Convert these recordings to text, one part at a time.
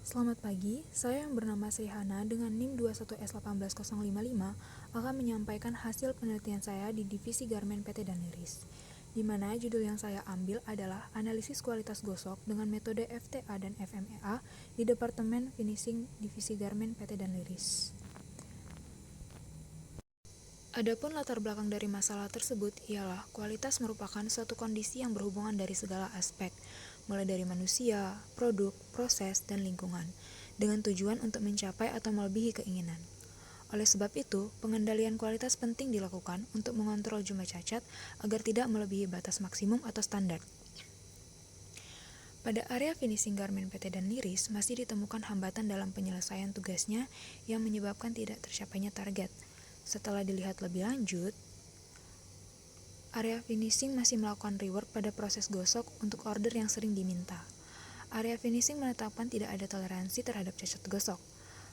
Selamat pagi, saya yang bernama Srihana dengan NIM 21S18055 akan menyampaikan hasil penelitian saya di Divisi Garmen PT Danliris, di mana judul yang saya ambil adalah Analisis Kualitas Gosok dengan metode FTA dan FMEA di Departemen Finishing Divisi Garmen PT Danliris. Adapun latar belakang dari masalah tersebut ialah kualitas merupakan suatu kondisi yang berhubungan dari segala aspek, mulai dari manusia, produk, proses, dan lingkungan, dengan tujuan untuk mencapai atau melebihi keinginan. Oleh sebab itu, pengendalian kualitas penting dilakukan untuk mengontrol jumlah cacat agar tidak melebihi batas maksimum atau standar. Pada area finishing garmen PT Danliris masih ditemukan hambatan dalam penyelesaian tugasnya yang menyebabkan tidak tercapainya target. Setelah dilihat lebih lanjut, area finishing masih melakukan rework pada proses gosok untuk order yang sering diminta. Area finishing menetapkan tidak ada toleransi terhadap cacat gosok.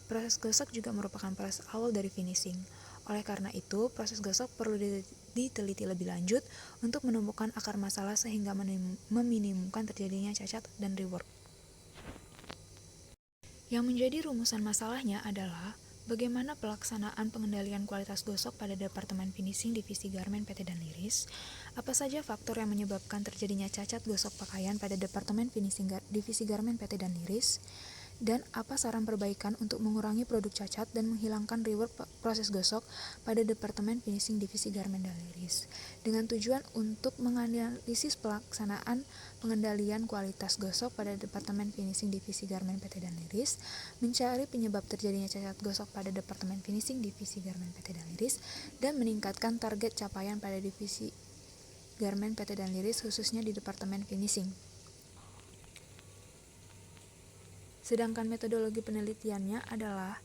Proses gosok juga merupakan proses awal dari finishing. Oleh karena itu, proses gosok perlu diteliti lebih lanjut untuk menemukan akar masalah sehingga meminimumkan terjadinya cacat dan rework. Yang menjadi rumusan masalahnya adalah bagaimana pelaksanaan pengendalian kualitas gosok pada Departemen Finishing Divisi Garmen PT Danliris, apa saja faktor yang menyebabkan terjadinya cacat gosok pakaian pada Departemen Finishing Divisi Garmen PT Danliris, dan apa saran perbaikan untuk mengurangi produk cacat dan menghilangkan rework proses gosok pada Departemen Finishing Divisi Garmen Danliris, dengan tujuan untuk menganalisis pelaksanaan pengendalian kualitas gosok pada Departemen Finishing Divisi Garmen PT Danliris, mencari penyebab terjadinya cacat gosok pada Departemen Finishing Divisi Garmen PT Danliris, dan meningkatkan target capaian pada Divisi Garmen PT Danliris khususnya di Departemen Finishing. Sedangkan metodologi penelitiannya adalah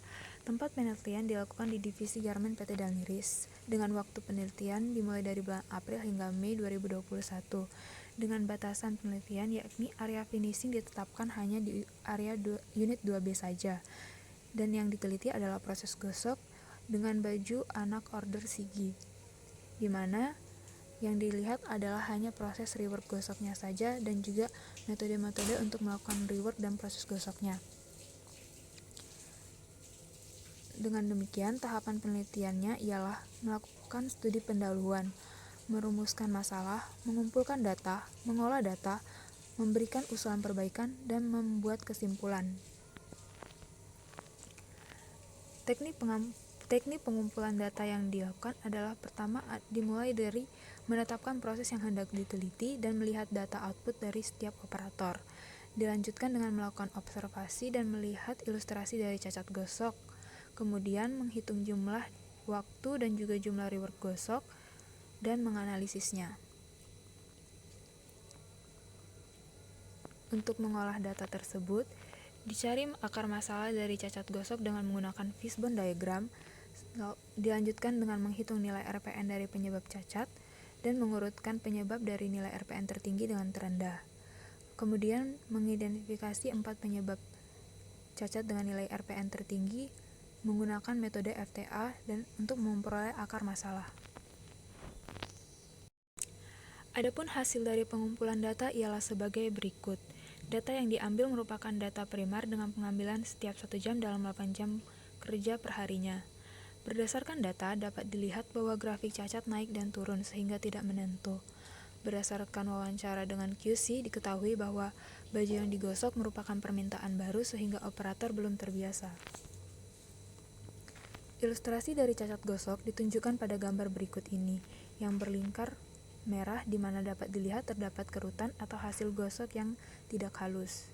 tempat penelitian dilakukan di Divisi Garmen PT Danliris dengan waktu penelitian dimulai dari bulan April hingga Mei 2021 dengan batasan penelitian yakni area finishing ditetapkan hanya di area unit 2B saja, dan yang diteliti adalah proses gosok dengan baju anak order Sigi, di mana yang dilihat adalah hanya proses rework gosoknya saja dan juga metode-metode untuk melakukan rework dan proses gosoknya. Dengan demikian, tahapan penelitiannya ialah melakukan studi pendahuluan, merumuskan masalah, mengumpulkan data, mengolah data, memberikan usulan perbaikan, dan membuat kesimpulan. Teknik pengumpulan data yang dilakukan adalah pertama dimulai dari menetapkan proses yang hendak diteliti dan melihat data output dari setiap operator. Dilanjutkan dengan melakukan observasi dan melihat ilustrasi dari cacat gosok. Kemudian menghitung jumlah waktu dan juga jumlah rework gosok dan menganalisisnya. Untuk mengolah data tersebut, dicari akar masalah dari cacat gosok dengan menggunakan fishbone diagram, dilanjutkan dengan menghitung nilai RPN dari penyebab cacat, dan mengurutkan penyebab dari nilai RPN tertinggi dengan terendah. Kemudian mengidentifikasi 4 penyebab cacat dengan nilai RPN tertinggi menggunakan metode FTA dan untuk memperoleh akar masalah. Adapun hasil dari pengumpulan data ialah sebagai berikut. Data yang diambil merupakan data primer dengan pengambilan setiap 1 jam dalam 8 jam kerja perharinya. Berdasarkan data, dapat dilihat bahwa grafik cacat naik dan turun sehingga tidak menentu. Berdasarkan wawancara dengan QC, diketahui bahwa baju yang digosok merupakan permintaan baru sehingga operator belum terbiasa. Ilustrasi dari cacat gosok ditunjukkan pada gambar berikut ini, yang berlingkar merah di mana dapat dilihat terdapat kerutan atau hasil gosok yang tidak halus.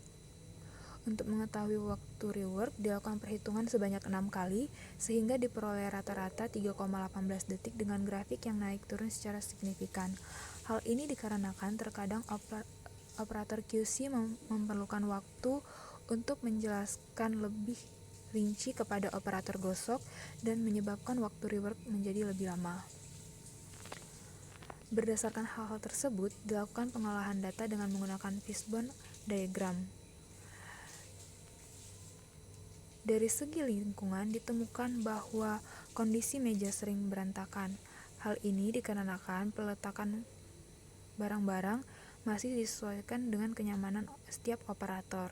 Untuk mengetahui waktu rework, dilakukan perhitungan sebanyak 6 kali, sehingga diperoleh rata-rata 3,18 detik dengan grafik yang naik turun secara signifikan. Hal ini dikarenakan terkadang operator QC memerlukan waktu untuk menjelaskan lebih rinci kepada operator gosok dan menyebabkan waktu rework menjadi lebih lama. Berdasarkan hal-hal tersebut, dilakukan pengolahan data dengan menggunakan fishbone diagram. Dari segi lingkungan ditemukan bahwa kondisi meja sering berantakan. Hal ini dikarenakan peletakan barang-barang masih disesuaikan dengan kenyamanan setiap operator.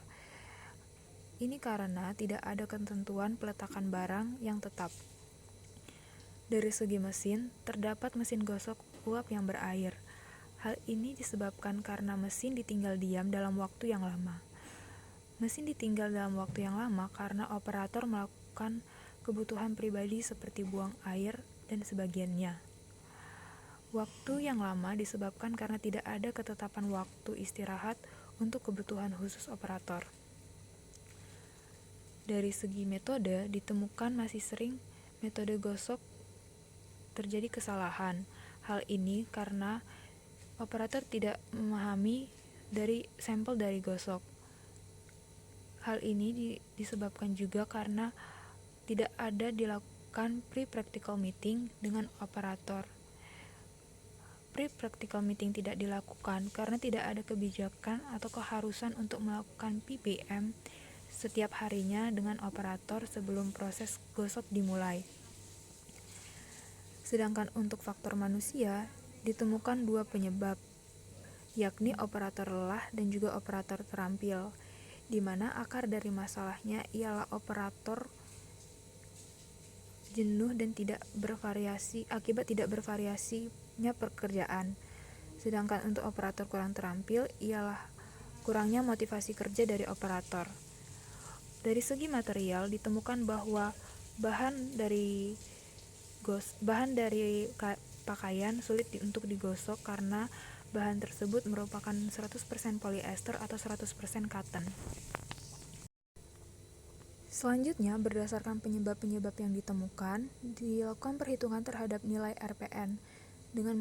ini karena tidak ada ketentuan peletakan barang yang tetap. Dari segi mesin, terdapat mesin gosok uap yang berair. Hal ini disebabkan karena mesin ditinggal diam dalam waktu yang lama. Mesin ditinggal dalam waktu yang lama karena operator melakukan kebutuhan pribadi seperti buang air dan sebagiannya. Waktu yang lama disebabkan karena tidak ada ketetapan waktu istirahat untuk kebutuhan khusus operator. Dari segi metode, ditemukan masih sering metode gosok terjadi kesalahan. Hal ini karena operator tidak memahami dari sampel dari gosok. Hal ini disebabkan juga karena tidak ada dilakukan pre-practical meeting dengan operator. Pre-practical meeting tidak dilakukan karena tidak ada kebijakan atau keharusan untuk melakukan PPM setiap harinya dengan operator sebelum proses gosok dimulai. Sedangkan untuk faktor manusia, ditemukan dua penyebab, yakni operator lelah dan juga operator terampil, di mana akar dari masalahnya ialah operator jenuh dan akibat tidak bervariasinya pekerjaan. Sedangkan untuk operator kurang terampil ialah kurangnya motivasi kerja dari operator. Dari segi material ditemukan bahwa bahan dari pakaian sulit untuk digosok karena bahan tersebut merupakan 100% polyester atau 100% cotton. Selanjutnya, berdasarkan penyebab-penyebab yang ditemukan, dilakukan perhitungan terhadap nilai RPN dengan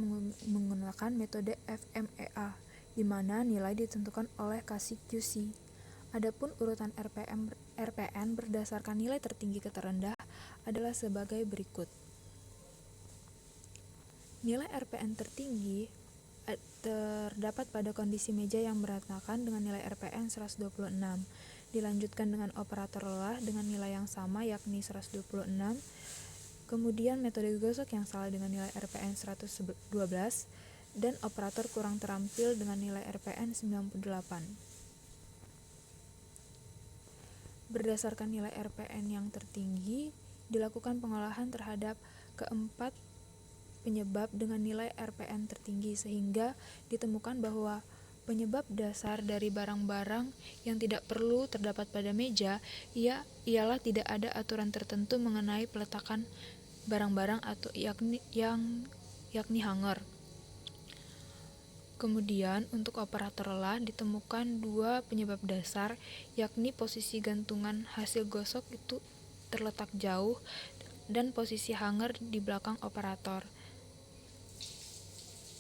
menggunakan metode FMEA, di mana nilai ditentukan oleh kasih QC. Adapun urutan RPN berdasarkan nilai tertinggi ke terendah adalah sebagai berikut. Nilai RPN tertinggi terdapat pada kondisi meja yang berantakan dengan nilai RPN 126. Dilanjutkan dengan operator lelah dengan nilai yang sama yakni 126. Kemudian metode gosok yang salah dengan nilai RPN 112 dan operator kurang terampil dengan nilai RPN 98. Berdasarkan nilai RPN yang tertinggi, dilakukan pengolahan terhadap keempat penyebab dengan nilai RPN tertinggi sehingga ditemukan bahwa penyebab dasar dari barang-barang yang tidak perlu terdapat pada meja ialah tidak ada aturan tertentu mengenai peletakan barang-barang atau yakni hanger. Kemudian untuk operator lelah ditemukan dua penyebab dasar, yakni posisi gantungan hasil gosok itu terletak jauh dan posisi hanger di belakang operator.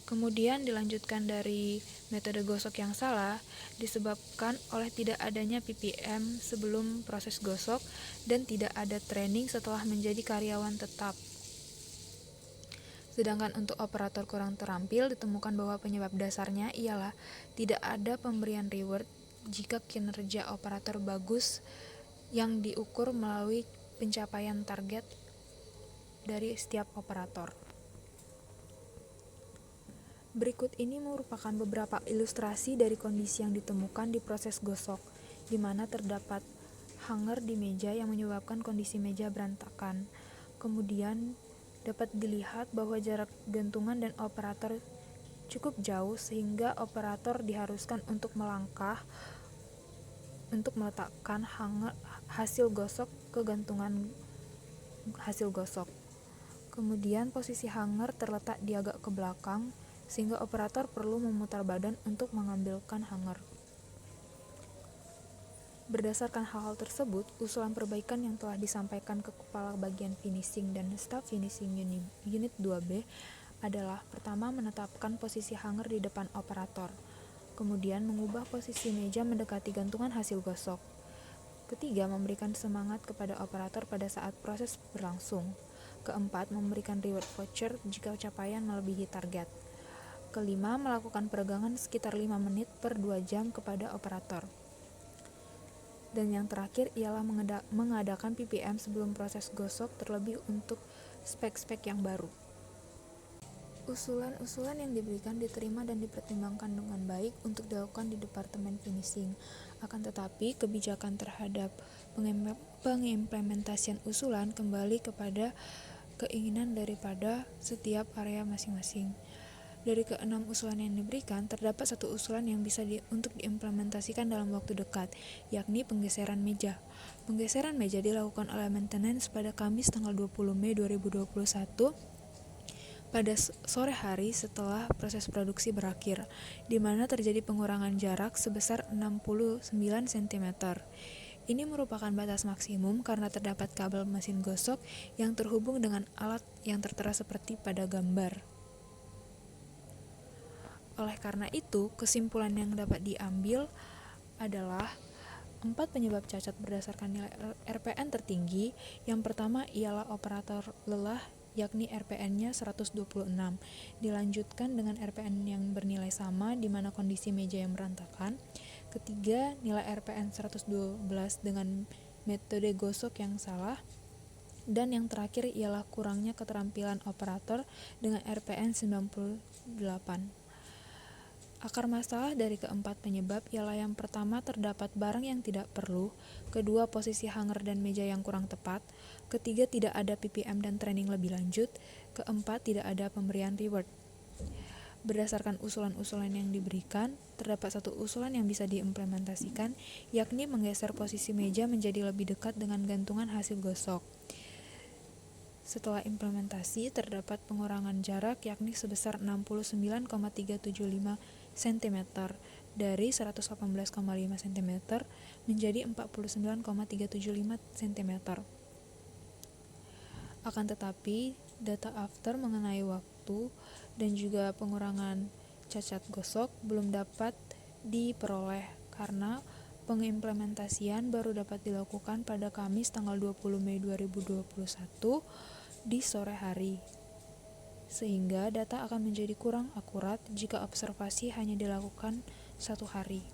Kemudian dilanjutkan dari metode gosok yang salah disebabkan oleh tidak adanya PPM sebelum proses gosok dan tidak ada training setelah menjadi karyawan tetap. Sedangkan untuk operator kurang terampil ditemukan bahwa penyebab dasarnya ialah tidak ada pemberian reward jika kinerja operator bagus yang diukur melalui pencapaian target dari setiap operator. Berikut ini merupakan beberapa ilustrasi dari kondisi yang ditemukan di proses gosok, di mana terdapat hanger di meja yang menyebabkan kondisi meja berantakan. Kemudian dapat dilihat bahwa jarak gantungan dan operator cukup jauh sehingga operator diharuskan untuk melangkah untuk meletakkan hasil gosok ke gantungan hasil gosok. Kemudian posisi hanger terletak di agak ke belakang sehingga operator perlu memutar badan untuk mengambilkan hanger. Berdasarkan hal-hal tersebut, usulan perbaikan yang telah disampaikan ke Kepala Bagian Finishing dan Staf Finishing Unit 2B adalah pertama menetapkan posisi hanger di depan operator, kemudian mengubah posisi meja mendekati gantungan hasil gosok. Ketiga, memberikan semangat kepada operator pada saat proses berlangsung. Keempat, memberikan reward voucher jika capaian melebihi target. Kelima, melakukan peregangan sekitar 5 menit per 2 jam kepada operator. Dan yang terakhir ialah mengadakan PPM sebelum proses gosok terlebih untuk spek-spek yang baru. Usulan-usulan yang diberikan diterima dan dipertimbangkan dengan baik untuk dilakukan di Departemen Finishing. Akan tetapi, kebijakan terhadap pengimplementasian usulan kembali kepada keinginan daripada setiap area masing-masing. Dari ke-6 usulan yang diberikan, terdapat satu usulan yang bisa untuk diimplementasikan dalam waktu dekat, yakni penggeseran meja. Penggeseran meja dilakukan oleh maintenance pada Kamis tanggal 20 Mei 2021 pada sore hari setelah proses produksi berakhir, di mana terjadi pengurangan jarak sebesar 69 cm. Ini merupakan batas maksimum karena terdapat kabel mesin gosok yang terhubung dengan alat yang tertera seperti pada gambar. Oleh karena itu, kesimpulan yang dapat diambil adalah 4 penyebab cacat berdasarkan nilai RPN tertinggi. Yang pertama ialah operator lelah, yakni RPN-nya 126. Dilanjutkan dengan RPN yang bernilai sama di mana kondisi meja yang berantakan. Ketiga, nilai RPN 112 dengan metode gosok yang salah. Dan yang terakhir ialah kurangnya keterampilan operator dengan RPN 98. Akar masalah dari keempat penyebab ialah yang pertama terdapat barang yang tidak perlu, kedua posisi hanger dan meja yang kurang tepat, ketiga tidak ada PPM dan training lebih lanjut, keempat tidak ada pemberian reward. Berdasarkan usulan-usulan yang diberikan, terdapat satu usulan yang bisa diimplementasikan, yakni menggeser posisi meja menjadi lebih dekat dengan gantungan hasil gosok. Setelah implementasi, terdapat pengurangan jarak yakni sebesar 69,375 cm dari 118,5 cm menjadi 49,375 cm. Akan tetapi, data after mengenai waktu dan juga pengurangan cacat gosok belum dapat diperoleh karena pengimplementasian baru dapat dilakukan pada Kamis tanggal 20 Mei 2021 di sore hari, sehingga data akan menjadi kurang akurat jika observasi hanya dilakukan satu hari.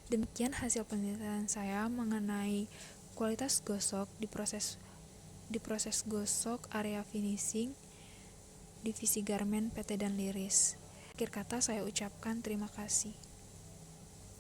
Demikian hasil penelitian saya mengenai kualitas gosok di proses gosok area finishing divisi garmen PT dan Liris. Akhir kata saya ucapkan terima kasih.